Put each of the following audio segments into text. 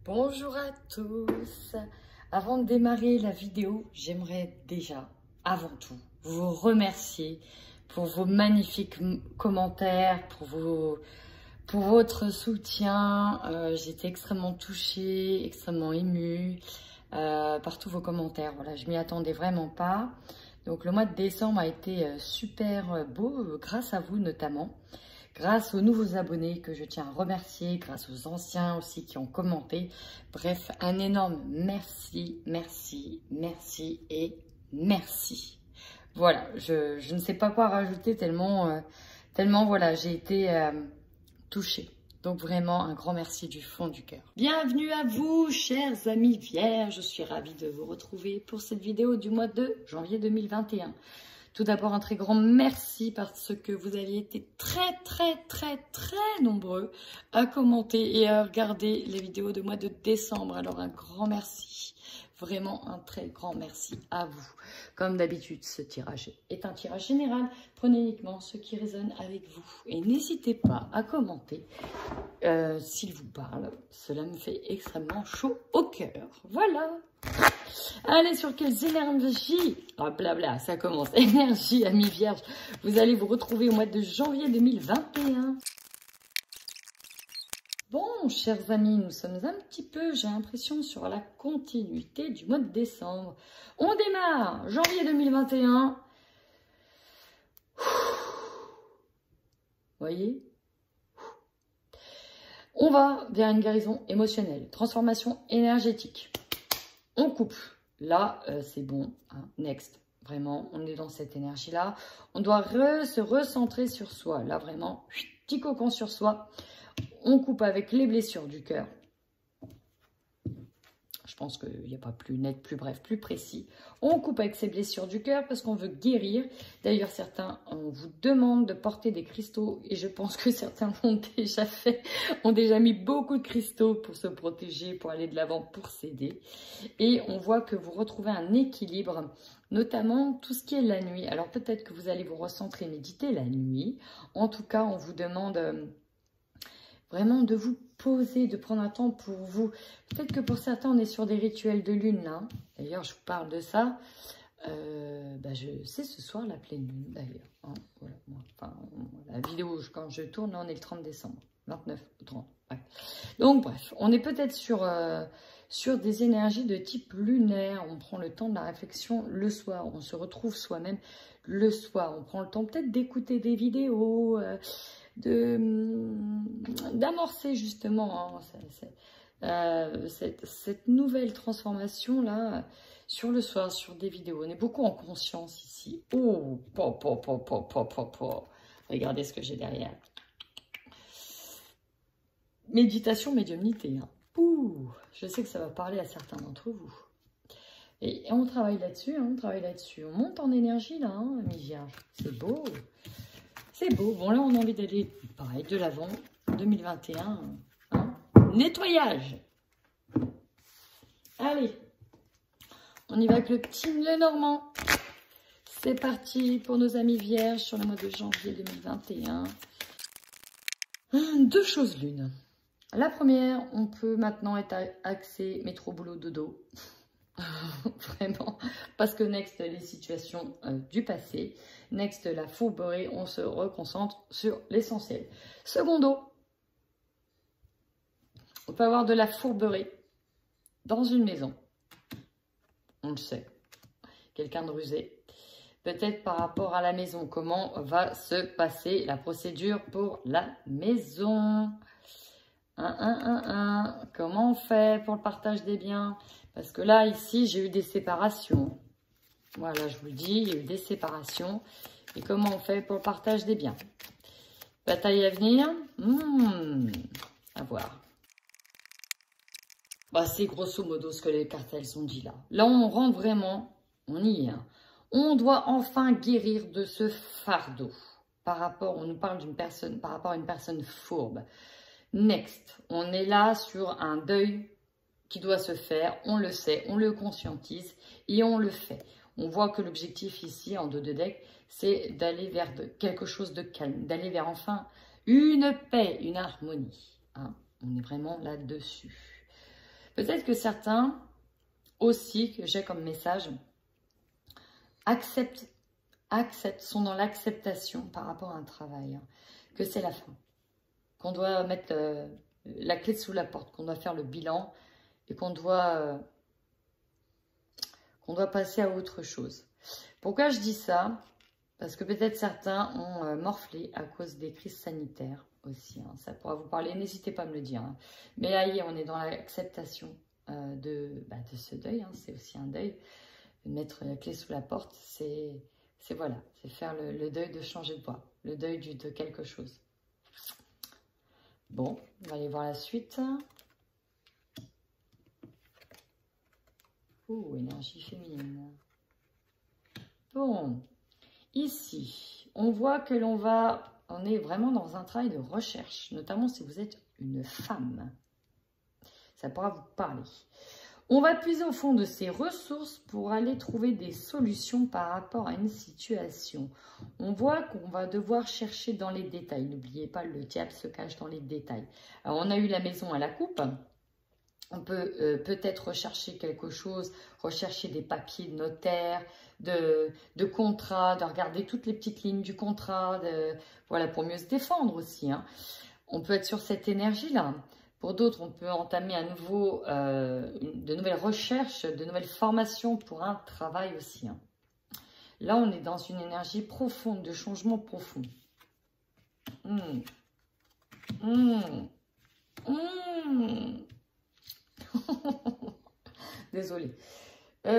Bonjour à tous. Avant de démarrer la vidéo, j'aimerais déjà, avant tout, vous remercier pour vos magnifiques commentaires, pour votre soutien. J'étais extrêmement touchée, extrêmement émue par tous vos commentaires. Voilà, je m'y attendais vraiment pas. Donc le mois de décembre a été super beau, grâce à vous notamment. Grâce aux nouveaux abonnés que je tiens à remercier, grâce aux anciens aussi qui ont commenté. Bref, un énorme merci, merci, merci et merci. Voilà, je ne sais pas quoi rajouter tellement voilà, j'ai été touchée. Donc vraiment un grand merci du fond du cœur. Bienvenue à vous, chers amis vierges. Je suis ravie de vous retrouver pour cette vidéo du mois de janvier 2021. Tout d'abord, un très grand merci parce que vous aviez été très nombreux à commenter et à regarder les vidéos de mois de décembre. Alors, un grand merci. Vraiment un très grand merci à vous. Comme d'habitude, ce tirage est un tirage général. Prenez uniquement ce qui résonne avec vous. Et n'hésitez pas à commenter s'il vous parle. Cela me fait extrêmement chaud au cœur. Voilà. Allez, sur quelles énergies, blabla, ça commence, énergie, amis vierges, vous allez vous retrouver au mois de janvier 2021. Bon, chers amis, nous sommes un petit peu, j'ai l'impression, sur la continuité du mois de décembre. On démarre, janvier 2021. Voyez? On va vers une guérison émotionnelle, transformation énergétique. On coupe. Là, c'est bon. Hein. Next. Vraiment, on est dans cette énergie-là. On doit se recentrer sur soi. Là, vraiment, petit cocon sur soi. On coupe avec les blessures du cœur. Je pense qu'il n'y a pas plus net, plus bref, plus précis. On coupe avec ces blessures du cœur parce qu'on veut guérir. D'ailleurs, certains, on vous demande de porter des cristaux. Et je pense que certains l'ont déjà fait. Ont déjà mis beaucoup de cristaux pour se protéger, pour aller de l'avant, pour s'aider. Et on voit que vous retrouvez un équilibre, notamment tout ce qui est la nuit. Alors peut-être que vous allez vous recentrer, méditer la nuit. En tout cas, on vous demande vraiment de vous poser, de prendre un temps pour vous. Peut-être que pour certains, on est sur des rituels de lune, là. D'ailleurs, je vous parle de ça. C'est ce soir la pleine lune, d'ailleurs. Hein, voilà, enfin, la vidéo, quand je tourne, là, on est le 30 décembre. 29 ou 30. Ouais. Donc, bref, on est peut-être sur des énergies de type lunaire. On prend le temps de la réflexion le soir. On se retrouve soi-même le soir. On prend le temps peut-être d'écouter des vidéos, d'amorcer justement cette nouvelle transformation là sur le soir, sur des vidéos. On est beaucoup en conscience ici. Oh, regardez ce que j'ai derrière. Méditation, médiumnité. Hein. Ouh, je sais que ça va parler à certains d'entre vous. Et on travaille là-dessus, hein, on travaille là-dessus. On monte en énergie là, hein, mes vierges. C'est beau. C'est beau. Bon, là, on a envie d'aller, pareil, de l'avant, 2021. Hein. Nettoyage. Allez. On y va avec le petit Lenormand. C'est parti pour nos amis vierges sur le mois de janvier 2021. Deux choses l'une. La première, on peut maintenant être axé métro, boulot, dodo. Vraiment, parce que next les situations du passé, next la fourberie, on se reconcentre sur l'essentiel. Secondo, on peut avoir de la fourberie dans une maison, on le sait, quelqu'un de rusé, peut-être par rapport à la maison, comment va se passer la procédure pour la maison. Comment on fait pour le partage des biens? Parce que là, ici, j'ai eu des séparations. Voilà, je vous le dis, il y a eu des séparations. Et comment on fait pour le partage des biens? Bataille à venir? À voir. Bah, c'est grosso modo ce que les cartels ont dit là. Là, on rentre vraiment, on y est. Hein. On doit enfin guérir de ce fardeau. Par rapport, on nous parle d'une personne, par rapport à une personne fourbe. Next, on est là sur un deuil qui doit se faire, on le sait, on le conscientise et on le fait. On voit que l'objectif ici, en dos de deck, c'est d'aller vers quelque chose de calme, d'aller vers enfin une paix, une harmonie. Hein. On est vraiment là-dessus. Peut-être que certains aussi, que j'ai comme message, sont dans l'acceptation par rapport à un travail, hein, que c'est la fin, qu'on doit mettre la clé sous la porte, qu'on doit faire le bilan et qu'on doit passer à autre chose. Pourquoi je dis ça? Parce que peut-être certains ont morflé à cause des crises sanitaires aussi. Hein. Ça pourra vous parler, n'hésitez pas à me le dire. Hein. Mais là, on est dans l'acceptation de ce deuil. Hein. C'est aussi un deuil. Mettre la clé sous la porte, c'est voilà, c'est faire le deuil de changer de voie, le deuil de quelque chose. Bon, on va aller voir la suite. Oh, énergie féminine. Bon, ici, on voit que on est vraiment dans un travail de recherche, notamment si vous êtes une femme. Ça pourra vous parler. On va puiser au fond de ses ressources pour aller trouver des solutions par rapport à une situation. On voit qu'on va devoir chercher dans les détails. N'oubliez pas, le diable se cache dans les détails. Alors, on a eu la maison à la coupe. On peut peut-être rechercher quelque chose, rechercher des papiers de notaire, de contrat, de regarder toutes les petites lignes du contrat, voilà, pour mieux se défendre aussi. Hein. On peut être sur cette énergie-là. Pour d'autres, on peut entamer à nouveau de nouvelles recherches, de nouvelles formations pour un travail aussi. Hein. Là, on est dans une énergie profonde, de changement profond. Désolée. Bah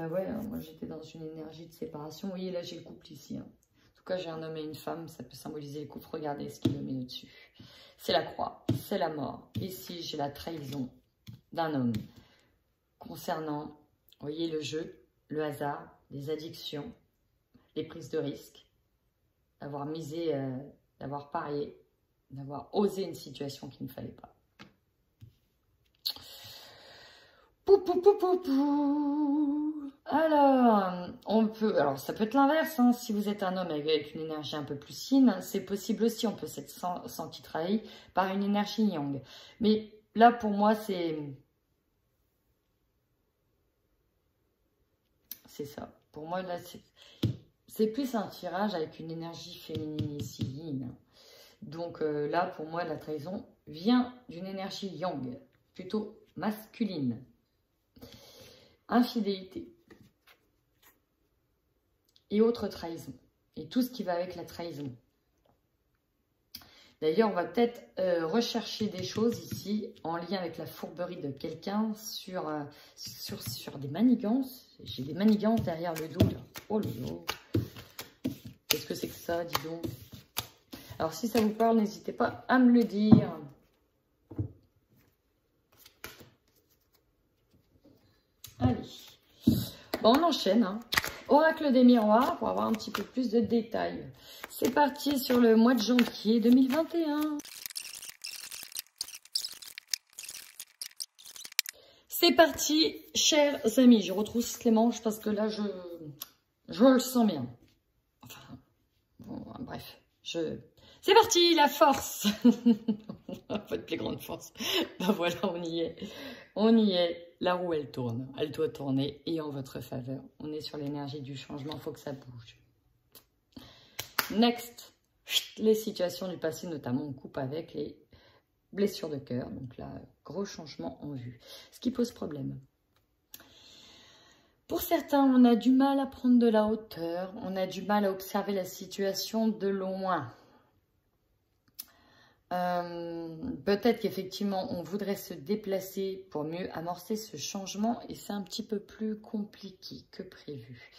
ouais, hein, moi j'étais dans une énergie de séparation. Vous voyez, là j'ai le couple ici. Hein. En tout cas, j'ai un homme et une femme, ça peut symboliser le couple. Regardez ce qu'il me met au-dessus. C'est la croix, c'est la mort. Ici, j'ai la trahison d'un homme concernant, vous voyez, le jeu, le hasard, les addictions, les prises de risques, d'avoir misé, d'avoir parié, d'avoir osé une situation qu'il ne fallait pas. Alors ça peut être l'inverse, hein, si vous êtes un homme avec une énergie un peu plus yin, c'est possible aussi, on peut s'être senti trahi par une énergie yang. Mais là, pour moi, c'est ça. Pour moi, là, c'est plus un tirage avec une énergie féminine ici, yin. Donc là, pour moi, la trahison vient d'une énergie yang, plutôt masculine. Infidélité et autres trahisons. Et tout ce qui va avec la trahison. D'ailleurs, on va peut-être rechercher des choses ici en lien avec la fourberie de quelqu'un sur des manigances. J'ai des manigances derrière le dos. Là. Oh là là. Qu'est-ce que c'est que ça, dis donc? Alors, si ça vous parle, n'hésitez pas à me le dire. Allez. Bon, on enchaîne. Hein. Oracle des miroirs pour avoir un petit peu plus de détails. C'est parti sur le mois de janvier 2021. C'est parti, chers amis. Je retrousse les manches parce que là, je le sens bien. Enfin, bon, bref. C'est parti, la force. Votre plus grande force. Ben voilà, on y est. On y est. La roue, elle tourne. Elle doit tourner et en votre faveur. On est sur l'énergie du changement. Il faut que ça bouge. Next. Les situations du passé, notamment, on coupe avec les blessures de cœur. Donc là, gros changement en vue. Ce qui pose problème. Pour certains, on a du mal à prendre de la hauteur. On a du mal à observer la situation de loin. Peut-être qu'effectivement, on voudrait se déplacer pour mieux amorcer ce changement et c'est un petit peu plus compliqué que prévu.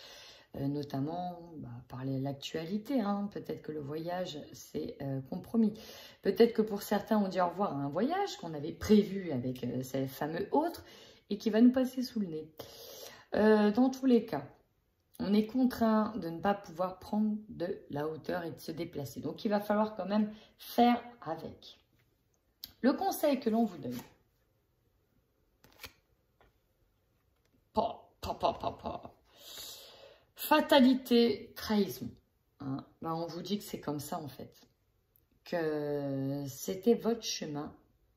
Notamment par l'actualité, hein. Peut-être que le voyage s'est compromis. Peut-être que pour certains, on dit au revoir à un voyage qu'on avait prévu avec ces fameux autres et qui va nous passer sous le nez. Dans tous les cas, on est contraint de ne pas pouvoir prendre de la hauteur et de se déplacer. Donc, il va falloir quand même faire avec. Le conseil que l'on vous donne. Fatalité, trahison. Hein, on vous dit que c'est comme ça en fait. Que c'était votre chemin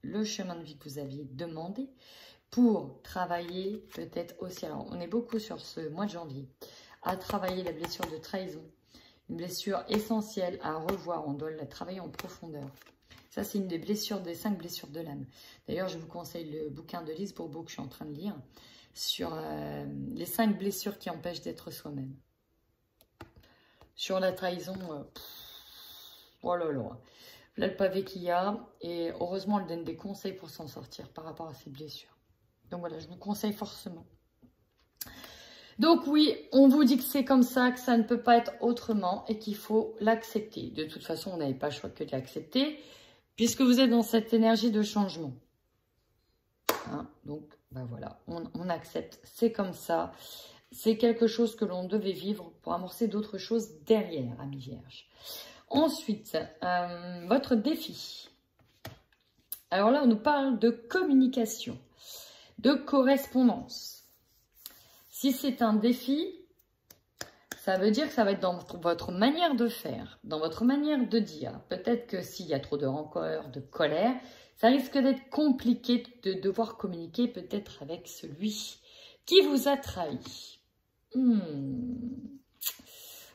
le chemin de vie que vous aviez demandé pour travailler peut-être aussi. Alors, on est beaucoup sur ce mois de janvier à travailler la blessure de trahison. Une blessure essentielle à revoir. On doit la travailler en profondeur. Ça, c'est une des blessures, des 5 blessures de l'âme. D'ailleurs, je vous conseille le bouquin de Lise Bourbeau que je suis en train de lire sur les 5 blessures qui empêchent d'être soi-même. Sur la trahison, oh là là. Là, le pavé qu'il y a. Et heureusement, elle donne des conseils pour s'en sortir par rapport à ces blessures. Donc voilà, je vous conseille forcément. Donc oui, on vous dit que c'est comme ça, que ça ne peut pas être autrement et qu'il faut l'accepter. De toute façon, on n'avait pas le choix que de l'accepter puisque vous êtes dans cette énergie de changement. Hein, donc, ben voilà, on accepte, c'est comme ça. C'est quelque chose que l'on devait vivre pour amorcer d'autres choses derrière, amis vierges. Ensuite, votre défi. Alors là, on nous parle de communication, de correspondance. Si c'est un défi, ça veut dire que ça va être dans votre manière de faire, dans votre manière de dire. Peut-être que s'il y a trop de rancœur, de colère, ça risque d'être compliqué de devoir communiquer peut-être avec celui qui vous a trahi.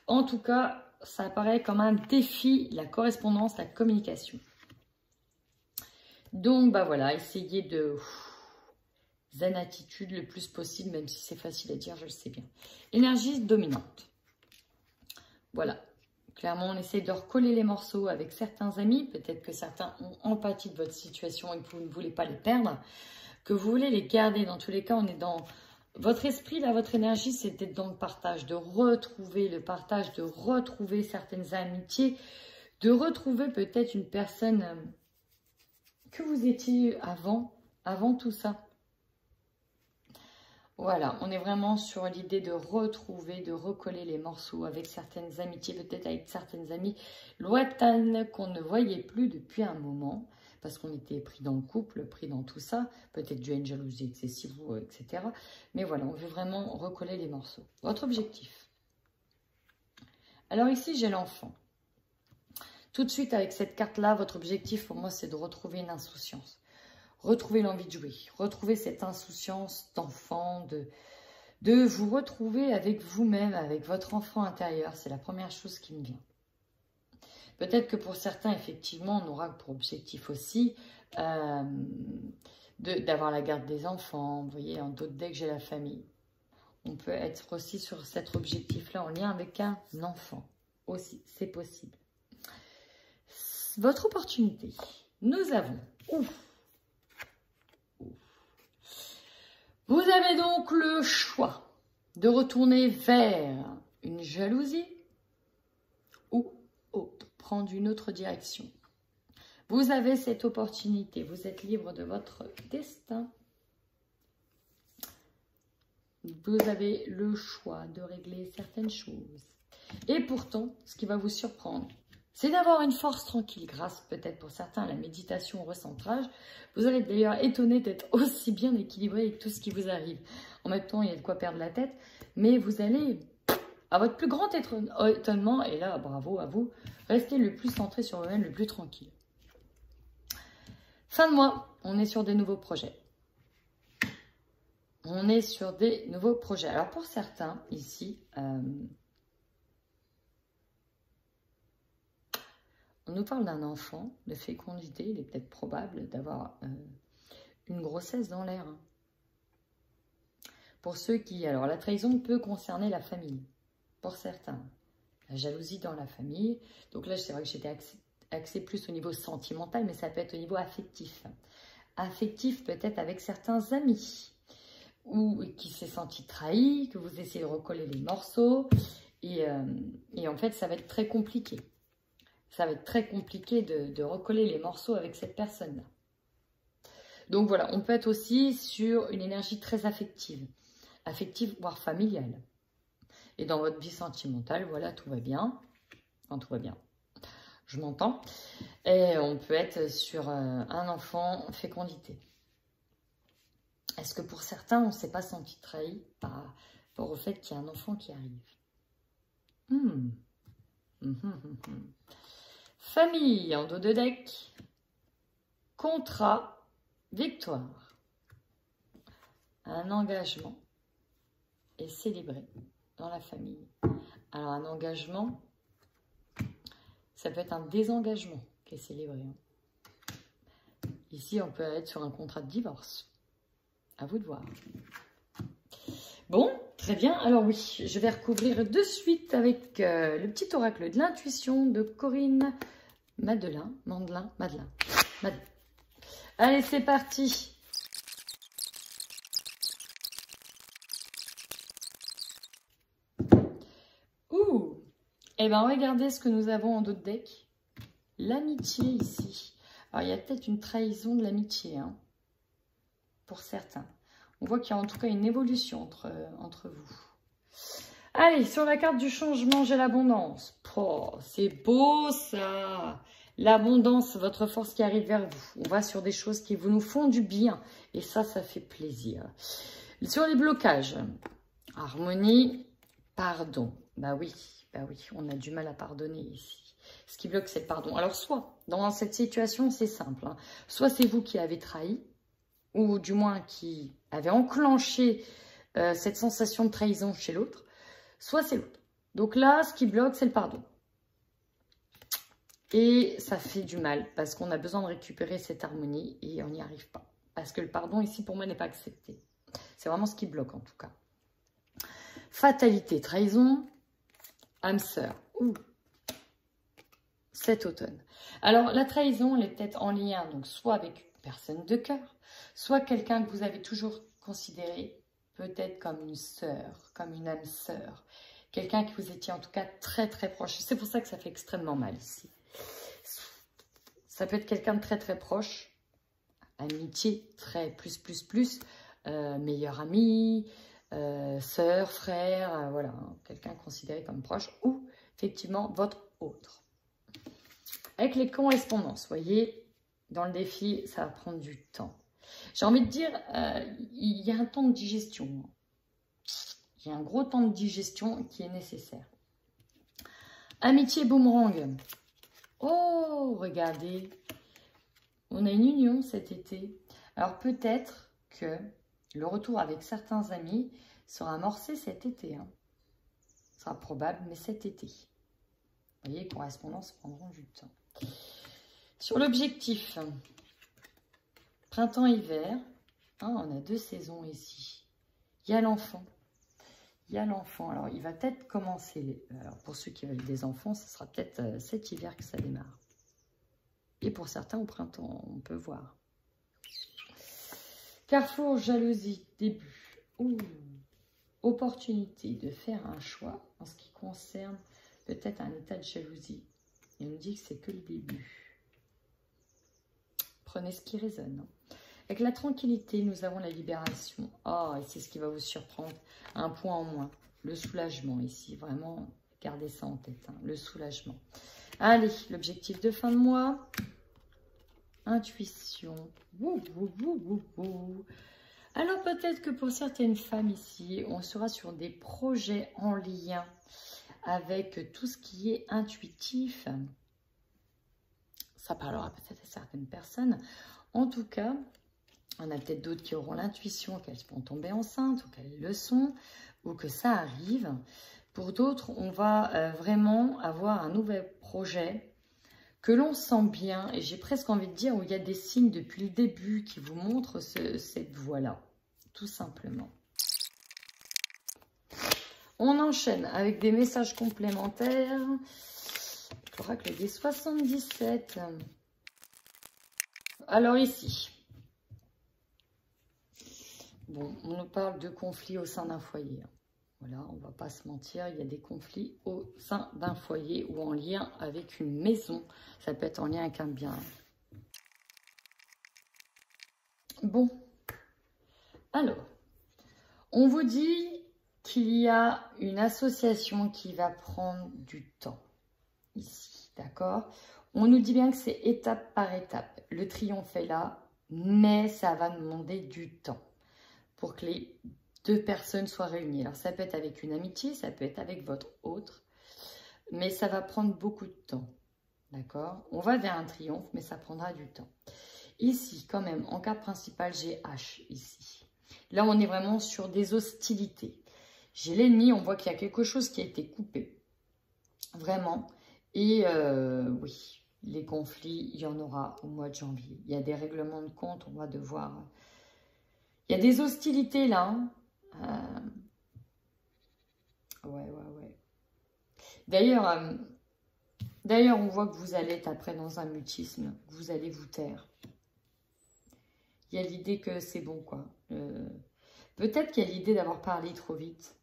En tout cas, ça apparaît comme un défi, la correspondance, la communication. Donc, bah voilà, essayez de zen attitude le plus possible, même si c'est facile à dire, je le sais bien. Énergie dominante. Voilà. Clairement, on essaie de recoller les morceaux avec certains amis. Peut-être que certains ont empathie de votre situation et que vous ne voulez pas les perdre, que vous voulez les garder. Dans tous les cas, on est dans... Votre esprit, là, votre énergie, c'est d'être dans le partage, de retrouver le partage, de retrouver certaines amitiés, de retrouver peut-être une personne que vous étiez avant tout ça. Voilà, on est vraiment sur l'idée de retrouver, de recoller les morceaux avec certaines amitiés, peut-être avec certaines amies lointaines qu'on ne voyait plus depuis un moment, parce qu'on était pris dans le couple, pris dans tout ça, peut-être dû à une jalousie excessive, etc. Mais voilà, on veut vraiment recoller les morceaux. Votre objectif. Alors ici, j'ai l'enfant. Tout de suite, avec cette carte-là, votre objectif pour moi, c'est de retrouver une insouciance. Retrouver l'envie de jouer, retrouver cette insouciance d'enfant, de vous retrouver avec vous-même, avec votre enfant intérieur. C'est la première chose qui me vient. Peut-être que pour certains, effectivement, on aura pour objectif aussi d'avoir la garde des enfants. Vous voyez, en d'autres decks, j'ai la famille. On peut être aussi sur cet objectif-là en lien avec un enfant. Aussi, c'est possible. Votre opportunité. Nous avons... Vous avez donc le choix de retourner vers une jalousie ou prendre une autre direction. Vous avez cette opportunité, vous êtes libre de votre destin. Vous avez le choix de régler certaines choses. Et pourtant, ce qui va vous surprendre, c'est d'avoir une force tranquille grâce peut-être pour certains à la méditation au recentrage. Vous allez d'ailleurs étonné d'être aussi bien équilibré avec tout ce qui vous arrive. En même temps, il y a de quoi perdre la tête, mais vous allez, à votre plus grand étonnement, et là, bravo à vous, rester le plus centré sur vous-même, le plus tranquille. Fin de mois, on est sur des nouveaux projets. On est sur des nouveaux projets. Alors pour certains, ici... on nous parle d'un enfant, de fécondité, il est peut-être probable d'avoir une grossesse dans l'air. Pour ceux qui... Alors, la trahison peut concerner la famille, pour certains. La jalousie dans la famille. Donc là, c'est vrai que j'étais axée plus au niveau sentimental, mais ça peut être au niveau affectif. Affectif peut-être avec certains amis, ou qui s'est senti trahi, que vous essayez de recoller les morceaux. Et en fait, ça va être très compliqué. Ça va être très compliqué de recoller les morceaux avec cette personne-là. Donc voilà, on peut être aussi sur une énergie très affective. Affective, voire familiale. Et dans votre vie sentimentale, voilà, tout va bien. Enfin, tout va bien. Je m'entends. Et on peut être sur un enfant fécondité. Est-ce que pour certains, on ne s'est pas senti trahi par rapport au fait qu'il y a un enfant qui arrive? Famille en dos de deck, contrat victoire, un engagement est célébré dans la famille. Alors un engagement, ça peut être un désengagement qui est célébré. Ici, on peut être sur un contrat de divorce. À vous de voir. Bon, très bien. Alors oui, je vais recouvrir de suite avec le petit oracle de l'intuition de Corinne Madelin. Allez, c'est parti. Ouh. Eh bien, regardez ce que nous avons en d'autres decks. L'amitié ici. Alors, il y a peut-être une trahison de l'amitié, hein, pour certains. On voit qu'il y a en tout cas une évolution entre vous. Allez, sur la carte du changement, j'ai l'abondance. Oh, c'est beau ça. L'abondance, votre force qui arrive vers vous. On va sur des choses qui nous font du bien. Et ça fait plaisir. Sur les blocages, harmonie, pardon. Bah oui, on a du mal à pardonner ici. Ce qui bloque, c'est le pardon. Alors, soit, dans cette situation, c'est simple. Hein, soit c'est vous qui avez trahi, ou du moins qui avez enclenché cette sensation de trahison chez l'autre, soit c'est l'autre. Donc là, ce qui bloque, c'est le pardon. Et ça fait du mal, parce qu'on a besoin de récupérer cette harmonie, et on n'y arrive pas. Parce que le pardon, ici, pour moi, n'est pas accepté. C'est vraiment ce qui bloque, en tout cas. Fatalité, trahison, âme sœur. Ouh. Cet automne. Alors, la trahison, elle est peut-être en lien, donc soit avec une personne de cœur, soit quelqu'un que vous avez toujours considéré peut-être comme une sœur, comme une âme sœur. Quelqu'un qui vous étiez en tout cas très très proche. C'est pour ça que ça fait extrêmement mal ici. Ça peut être quelqu'un de très très proche, amitié, très plus, meilleur ami, sœur, frère, voilà, quelqu'un considéré comme proche, ou effectivement votre autre. Avec les correspondances, vous voyez, dans le défi, ça va prendre du temps. J'ai envie de dire, il y a un temps de digestion. Il y a un gros temps de digestion qui est nécessaire. Amitié boomerang. Oh, regardez, on a une union cet été. Alors peut-être que le retour avec certains amis sera amorcé cet été. Hein. Ce sera probable, mais cet été. Vous voyez, les correspondances prendront du temps. Sur l'objectif, printemps-hiver, hein, on a 2 saisons ici. Il y a l'enfant. Il y a l'enfant. Alors, il va peut-être commencer. Alors, pour ceux qui veulent des enfants, ce sera peut-être cet hiver que ça démarre. Et pour certains, au printemps, on peut voir. Carrefour, jalousie, début. Ouh. Opportunité de faire un choix en ce qui concerne peut-être un état de jalousie. Et on nous dit que c'est que le début. Prenez ce qui résonne. Avec la tranquillité, nous avons la libération. Oh, et c'est ce qui va vous surprendre. Un point en moins. Le soulagement ici. Vraiment, gardez ça en tête. Hein, le soulagement. Allez, l'objectif de fin de mois. Intuition. Alors, peut-être que pour certaines femmes ici, on sera sur des projets en lien avec tout ce qui est intuitif. Ça parlera peut-être à certaines personnes. En tout cas, on a peut-être d'autres qui auront l'intuition qu'elles vont tomber enceintes ou qu'elles le sont ou que ça arrive. Pour d'autres, on va vraiment avoir un nouvel projet que l'on sent bien. Et j'ai presque envie de dire où il y a des signes depuis le début qui vous montrent cette voie-là, tout simplement. On enchaîne avec des messages complémentaires. L'oracle des 77. Alors ici, bon, on nous parle de conflits au sein d'un foyer. Voilà, on ne va pas se mentir, il y a des conflits au sein d'un foyer ou en lien avec une maison. Ça peut être en lien avec un bien. Bon, alors, on vous dit qu'il y a une association qui va prendre du temps ici, d'accord? On nous dit bien que c'est étape par étape. Le triomphe est là, mais ça va demander du temps pour que les 2 personnes soient réunies. Alors, ça peut être avec une amitié, ça peut être avec votre autre, mais ça va prendre beaucoup de temps, d'accord? On va vers un triomphe, mais ça prendra du temps. Ici, quand même, en carte principale, j'ai H ici. Là, on est vraiment sur des hostilités. J'ai l'ennemi, on voit qu'il y a quelque chose qui a été coupé. Vraiment. Et oui, les conflits, il y en aura au mois de janvier. Il y a des règlements de compte, on va devoir... Il y a des hostilités là. Ouais. D'ailleurs, on voit que vous allez être après dans un mutisme. Vous allez vous taire. Il y a l'idée que c'est bon, quoi. Peut-être qu'il y a l'idée d'avoir parlé trop vite.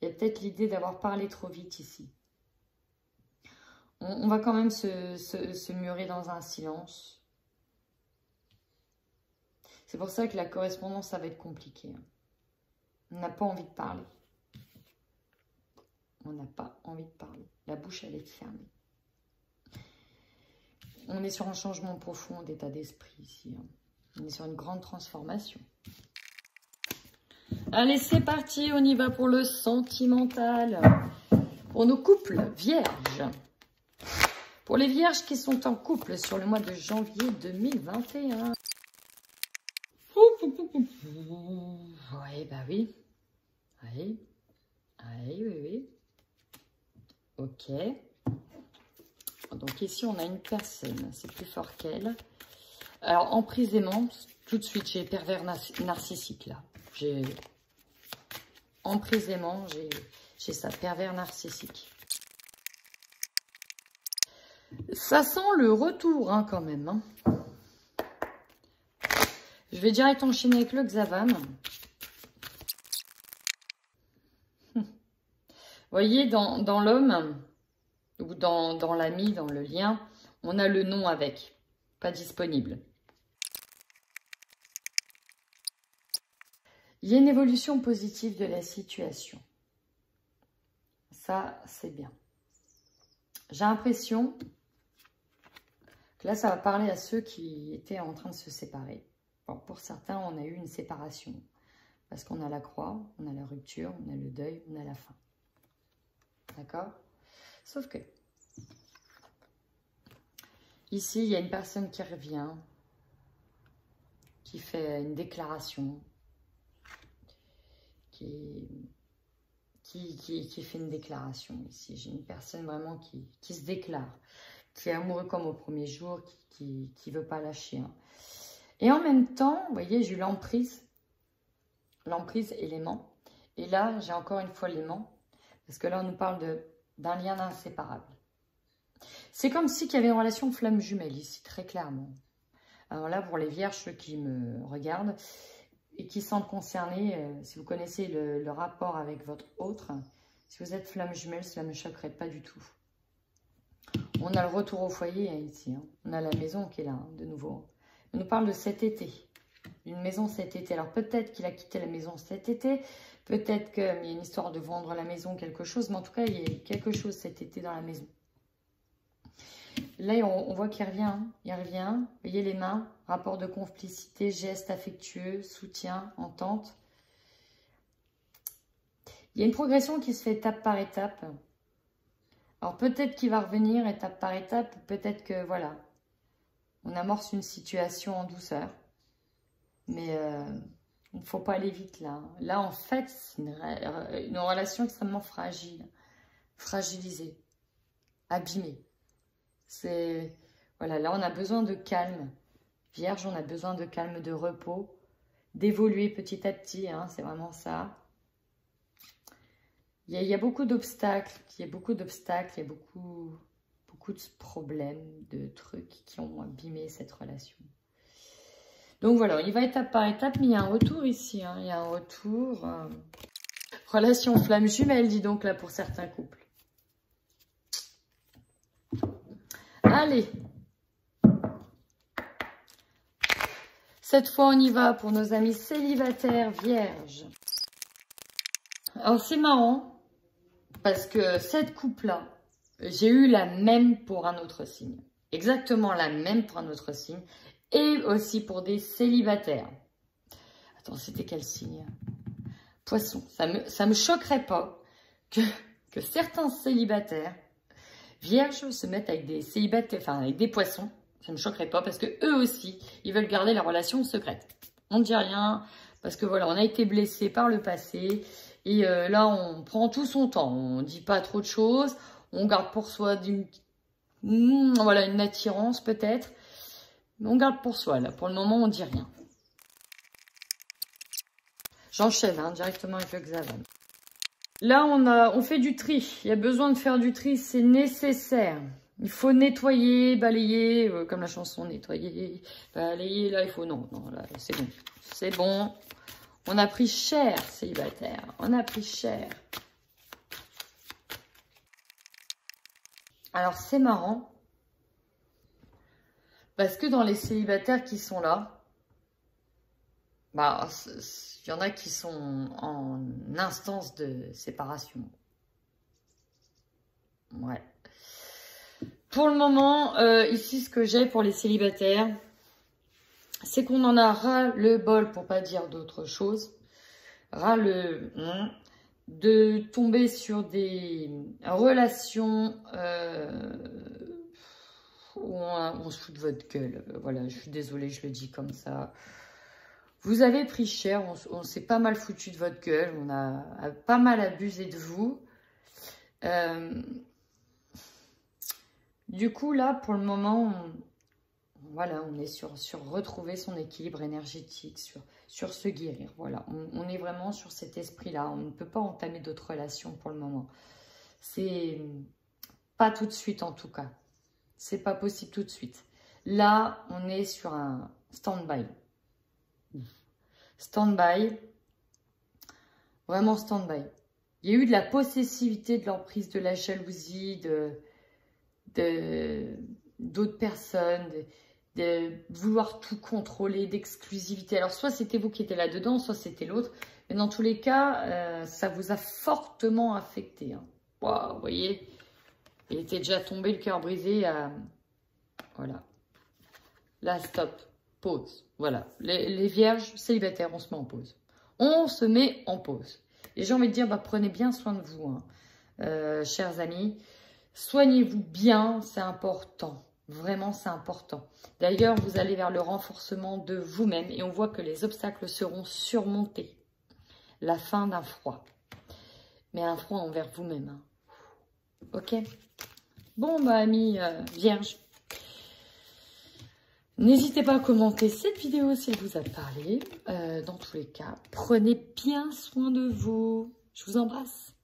Il y a peut-être l'idée d'avoir parlé trop vite ici. On va quand même se murer dans un silence. C'est pour ça que la correspondance, ça va être compliqué. On n'a pas envie de parler. On n'a pas envie de parler. La bouche, elle est fermée. On est sur un changement profond d'état d'esprit ici. On est sur une grande transformation. Allez, c'est parti. On y va pour le sentimental. Pour nos couples vierges. Pour les vierges qui sont en couple sur le mois de janvier 2021. Oui, bah oui. Oui. Ok. Donc ici, on a une personne. C'est plus fort qu'elle. Alors, emprisonnement, tout de suite, j'ai pervers narcissique, là. J'ai emprisonnement, j'ai ça, pervers narcissique. Ça sent le retour, hein, quand même. Hein. Je vais direct enchaîner avec le Xavam. Vous voyez, dans l'homme, ou dans l'ami, dans le lien, on a le nom avec, pas disponible. Il y a une évolution positive de la situation. Ça, c'est bien. J'ai l'impression que là, ça va parler à ceux qui étaient en train de se séparer. Bon, pour certains, on a eu une séparation. Parce qu'on a la croix, on a la rupture, on a le deuil, on a la fin. D'accord? Sauf que, ici, il y a une personne qui revient, qui fait une déclaration, qui fait une déclaration ici. J'ai une personne vraiment qui se déclare, qui est amoureux comme au premier jour, qui ne veut pas lâcher. Hein. Et en même temps, vous voyez, j'ai eu l'emprise et l'aimant. Et là, j'ai encore une fois l'aimant, parce que là, on nous parle d'un lien inséparable. C'est comme si il y avait une relation flamme jumelle ici, très clairement. Alors là, pour les vierges, ceux qui me regardent et qui sont concernés, si vous connaissez le rapport avec votre autre, si vous êtes flamme jumelle, cela ne me choquerait pas du tout. On a le retour au foyer hein, ici. Hein. On a la maison qui est là, hein, de nouveau. On nous parle de cet été. Une maison cet été. Alors peut-être qu'il a quitté la maison cet été. Peut-être qu'il y a une histoire de vendre la maison, quelque chose. Mais en tout cas, il y a quelque chose cet été dans la maison. Là, on voit qu'il revient. Hein. Il revient. Vous voyez les mains. Rapport de complicité, geste affectueux, soutien, entente. Il y a une progression qui se fait étape par étape. Alors peut-être qu'il va revenir étape par étape. Peut-être que, voilà, on amorce une situation en douceur. Mais il ne faut pas aller vite là. Là, en fait, c'est une relation extrêmement fragile. Fragilisée. Abîmée. C'est... Voilà, là, on a besoin de calme. Vierge, on a besoin de calme, de repos. D'évoluer petit à petit, hein, c'est vraiment ça. Il y a beaucoup d'obstacles. Il y a beaucoup de problèmes, de trucs qui ont abîmé cette relation. Donc voilà, il va étape par étape, mais il y a un retour ici. Hein, il y a un retour. Relation flamme jumelle, dis donc là, pour certains couples. Allez. Cette fois, on y va pour nos amis célibataires vierges. Alors, c'est marrant, parce que cette couple-là, j'ai eu la même pour un autre signe. Exactement la même pour un autre signe. Et aussi pour des célibataires. Attends, c'était quel signe? Poisson. Ça me choquerait pas que certains célibataires Vierges se mettent avec des célibataires, enfin avec des poissons, ça ne me choquerait pas parce que eux aussi, ils veulent garder la relation secrète. On ne dit rien parce que voilà, on a été blessé par le passé et là, on prend tout son temps. On ne dit pas trop de choses, on garde pour soi voilà, une attirance peut-être, mais on garde pour soi là. Pour le moment, on ne dit rien. J'enchaîne hein, directement avec le hexagone. Là, on fait du tri. Il y a besoin de faire du tri, c'est nécessaire. Il faut nettoyer, balayer, comme la chanson, nettoyer, balayer. Là, il faut... Non, là, c'est bon. C'est bon. On a pris cher, célibataire. On a pris cher. Alors, c'est marrant. Parce que dans les célibataires qui sont là, bah, il y en a qui sont en instance de séparation. Ouais. Pour le moment, ici, ce que j'ai pour les célibataires, c'est qu'on en a ras le bol, pour pas dire d'autre chose, ras le de tomber sur des relations où on se fout de votre gueule. Voilà, je suis désolée, je le dis comme ça. Vous avez pris cher, on s'est pas mal foutu de votre gueule, on a pas mal abusé de vous. Du coup, là, pour le moment, voilà, on est sur retrouver son équilibre énergétique, sur se guérir. Voilà, on est vraiment sur cet esprit-là. On ne peut pas entamer d'autres relations pour le moment. C'est pas tout de suite, en tout cas. C'est pas possible tout de suite. Là, on est sur un stand-by. Stand-by. Vraiment stand-by. Il y a eu de la possessivité, de l'emprise, de la jalousie, d'autres personnes, de vouloir tout contrôler, d'exclusivité. Alors, soit c'était vous qui étiez là-dedans, soit c'était l'autre. Mais dans tous les cas, ça vous a fortement affecté. Hein. Wow, vous voyez, il était déjà tombé, le cœur brisé. Voilà. Là, stop. Pause. Voilà. Les vierges célibataires, on se met en pause. On se met en pause. Et j'ai envie de dire, bah, prenez bien soin de vous, hein, chers amis. Soignez-vous bien, c'est important. Vraiment, c'est important. D'ailleurs, vous allez vers le renforcement de vous-même et on voit que les obstacles seront surmontés. La fin d'un froid. Mais un froid envers vous-même. Hein. Ok? Bon, bah, amis vierges. N'hésitez pas à commenter cette vidéo si elle vous a parlé. Dans tous les cas, prenez bien soin de vous. Je vous embrasse.